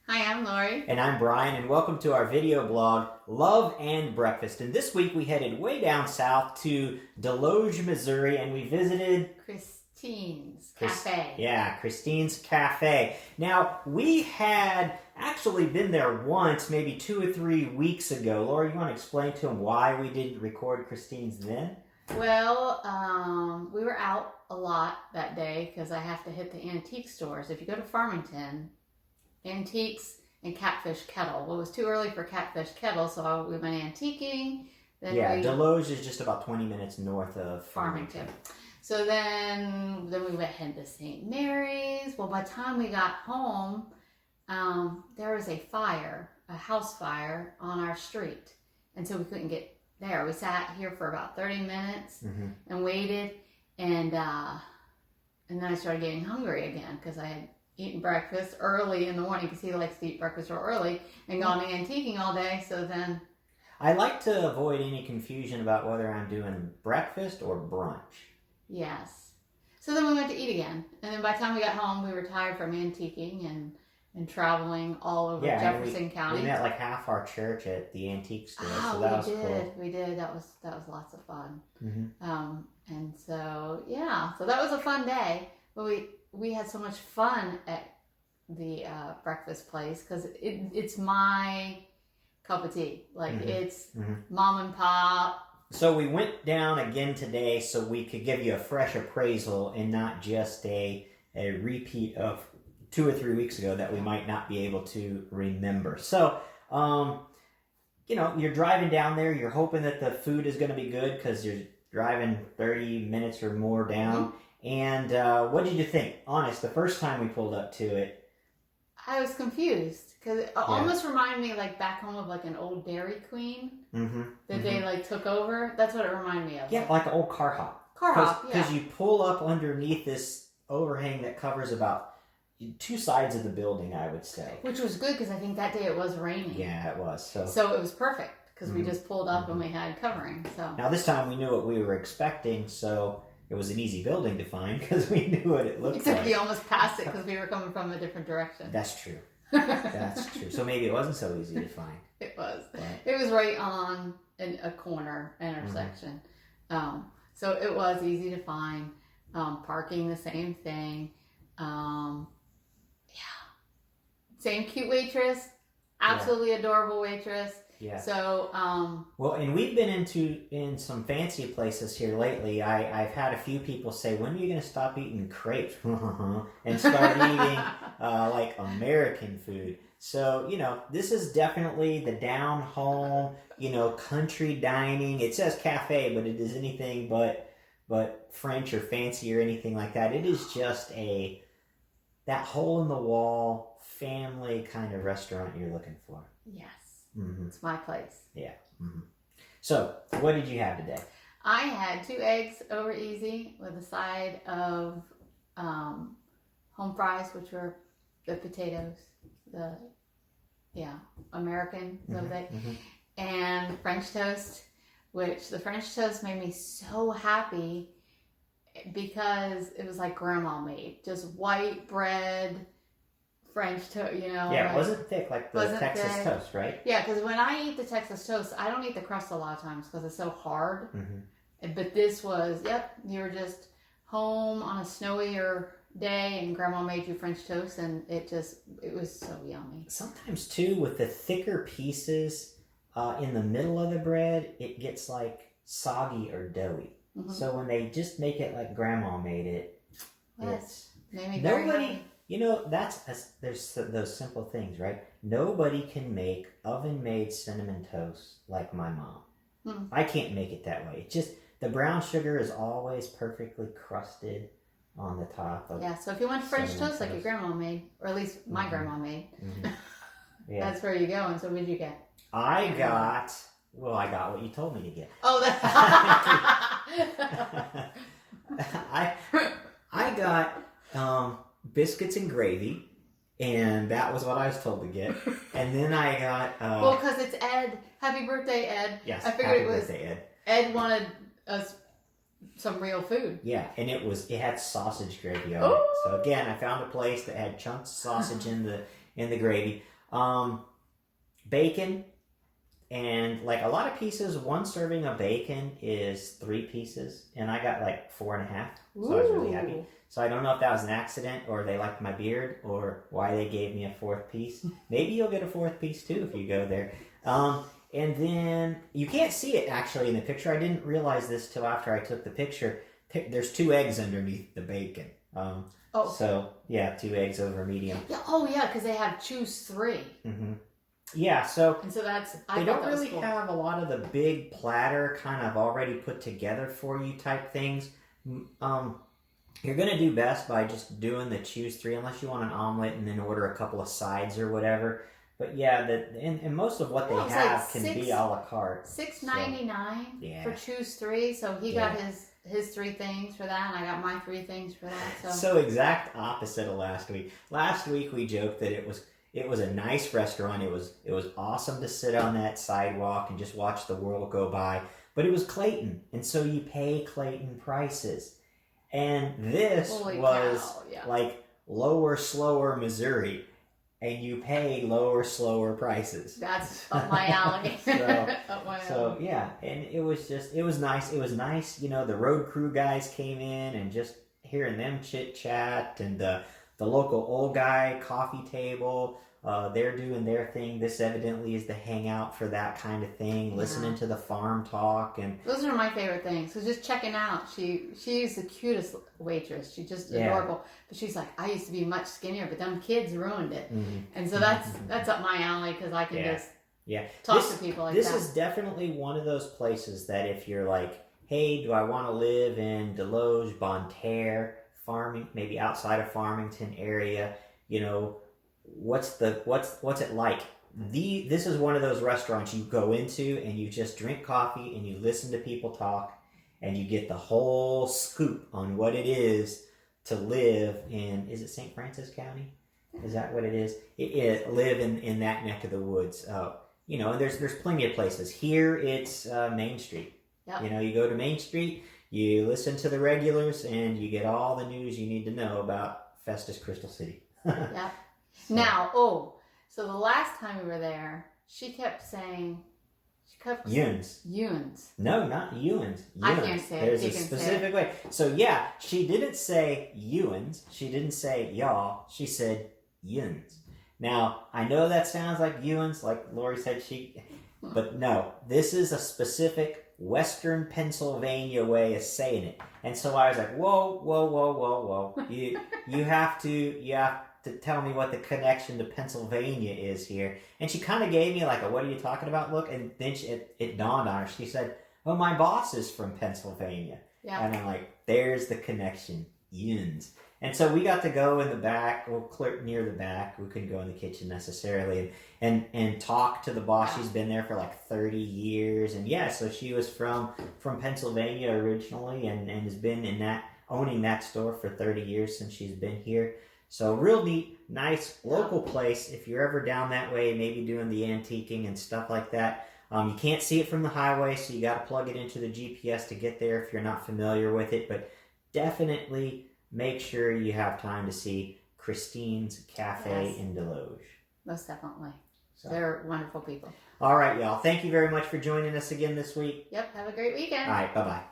Hi, I'm Lori. And I'm Brian, and welcome to our video blog, Love and Breakfast. And this week we headed way down south to Desloge, Missouri, and we visited Christine's Cafe. Yeah, Christine's Cafe. Now, we had actually been there once, maybe 2 or 3 weeks ago. Lori, you want to explain to them why we didn't record Christine's then? Well, we were out a lot that day because I have to hit the antique stores. If you go to Farmington, antiques and Catfish Kettle. Well, it was too early for Catfish Kettle, so we went antiquing. Then Desloge is just about 20 minutes north of Farmington. So then we went ahead to St. Mary's. Well, by the time we got home, there was a house fire on our street. And so we couldn't get there. We sat here for about 30 minutes and waited. And then I started getting hungry again because I had eaten breakfast early in the morning because he likes to eat breakfast real early and gone to antiquing all day. So then I like to avoid any confusion about whether I'm doing breakfast or brunch. Yes. So then we went to eat again. And then by the time we got home, we were tired from antiquing and traveling all over Jefferson County. We met like half our church at the antique store. Oh, so that was cool. We did. That was lots of fun. And so, so that was a fun day. But we had so much fun at the breakfast place because it's my cup of tea. Like it's mom and pop. So we went down again today so we could give you a fresh appraisal and not just a repeat of 2 or 3 weeks ago that we might not be able to remember. So, you're driving down there. You're hoping that the food is going to be good because you're driving 30 minutes or more down. And what did you think? Honest, the first time we pulled up to it. I was confused because it almost reminded me like back home of like an old Dairy Queen that they like took over. That's what it reminded me of. Yeah, like an old car hop. Because you pull up underneath this overhang that covers about 2 sides of the building, I would say. Which was good because I think that day it was raining. Yeah, it was. So it was perfect because we just pulled up and we had covering. So now this time we knew what we were expecting, so it was an easy building to find because we knew what it looked like. Except we almost passed it because we were coming from a different direction. That's true. That's true. So maybe it wasn't so easy to find. It was. But it was right on a corner intersection. So it was easy to find. Parking, the same thing. Same cute waitress. Absolutely adorable waitress. Yeah. So, well, and we've been in some fancy places here lately. I've had a few people say, "When are you going to stop eating crepes and start eating like American food?" So, this is definitely the down home, country dining. It says cafe, but it is anything but French or fancy or anything like that. It is just that hole in the wall family kind of restaurant you're looking for. Yes. It's my place. Yeah. So, what did you have today? I had 2 eggs over easy with a side of home fries, which were the potatoes, American, and French toast, which the French toast made me so happy because it was like grandma made, just white bread. French toast, Yeah, it wasn't thick like the Texas toast, right? Yeah, because when I eat the Texas toast, I don't eat the crust a lot of times because it's so hard. But this was, you were just home on a snowier day and grandma made you French toast and it was so yummy. Sometimes too, with the thicker pieces in the middle of the bread, it gets like soggy or doughy. So when they just make it like grandma made it, it's nobody... there's those simple things, right? Nobody can make oven-made cinnamon toast like my mom. I can't make it that way. It's just the brown sugar is always perfectly crusted on the top of so if you want French toast like your grandma made, or at least my grandma made, that's where you go. And so what did you get? I got what you told me to get. Oh, that's... I got biscuits and gravy, and that was what I was told to get. And then I got well, because it's Ed. Happy birthday, Ed. Yes, I figured happy birthday, Ed. Ed wanted us some real food. Yeah, and it had sausage gravy on it. So again, I found a place that had chunks of sausage in the gravy. Bacon, and like a lot of pieces. One serving of bacon is 3 pieces, and I got like 4.5. So I was really happy. So I don't know if that was an accident, or they liked my beard, or why they gave me a 4th piece. Maybe you'll get a 4th piece too if you go there. And then you can't see it actually in the picture. I didn't realize this till after I took the picture. There's 2 eggs underneath the bacon. So yeah, 2 eggs over medium. Yeah. Oh yeah, because they have choose 3. Mm-hmm. Yeah, so and so that's they don't really have a lot of the big platter kind of already put together for you type things. You're gonna do best by just doing the choose 3, unless you want an omelet and then order a couple of sides or whatever. But yeah, and most of what they have can be a la carte. $6.99 for choose 3. So he got his 3 things for that, and I got my 3 things for that. So exact opposite of last week. Last week we joked that it was a nice restaurant. It was awesome to sit on that sidewalk and just watch the world go by. But it was Clayton, and so you pay Clayton prices. And this was like lower, slower Missouri, and you pay lower, slower prices. That's up my alley. So yeah, and it was nice. It was nice, the road crew guys came in, and just hearing them chit chat, and the local old guy coffee table. They're doing their thing. This evidently is the hangout for that kind of thing. Listening to the farm talk, and those are my favorite things. So just checking out. She's the cutest waitress. She's just adorable. But she's like, I used to be much skinnier, but them kids ruined it. Mm-hmm. And so that's up my alley, because I can just talk to people like that. This is definitely one of those places that if you're like, hey, do I want to live in Desloge, Bonne Terre, maybe outside of Farmington area, what's it like? This is one of those restaurants you go into and you just drink coffee and you listen to people talk, and you get the whole scoop on what it is to live in, is it St. Francis County? Is that what it is? Live in that neck of the woods. And there's plenty of places. Here it's Main Street. Yep. You go to Main Street, you listen to the regulars, and you get all the news you need to know about Festus Crystal City. Yeah. Now, so the last time we were there, she kept saying, Yuns. No, not Ewins. I can't say it. There's a specific way. So yeah, she didn't say Ewins. She didn't say y'all. She said Yuns. Now, I know that sounds like Ewins, like Lori said but no, this is a specific Western Pennsylvania way of saying it. And so I was like, whoa. You have to tell me what the connection to Pennsylvania is here. And she kind of gave me like a what are you talking about look, and then it dawned on her. She said, oh, my boss is from Pennsylvania. Yeah. And I'm like, there's the connection. Yuns. And so we got to go in the back, near the back. We couldn't go in the kitchen necessarily, and talk to the boss. She's been there for like 30 years. And yeah, so she was from Pennsylvania originally, and has been owning that store for 30 years since she's been here. So real neat, nice local place. If you're ever down that way, maybe doing the antiquing and stuff like that. You can't see it from the highway, so you got to plug it into the GPS to get there if you're not familiar with it. But definitely make sure you have time to see Christine's Cafe in Desloge. Most definitely. So. They're wonderful people. All right, y'all. Thank you very much for joining us again this week. Yep. Have a great weekend. All right. Bye-bye.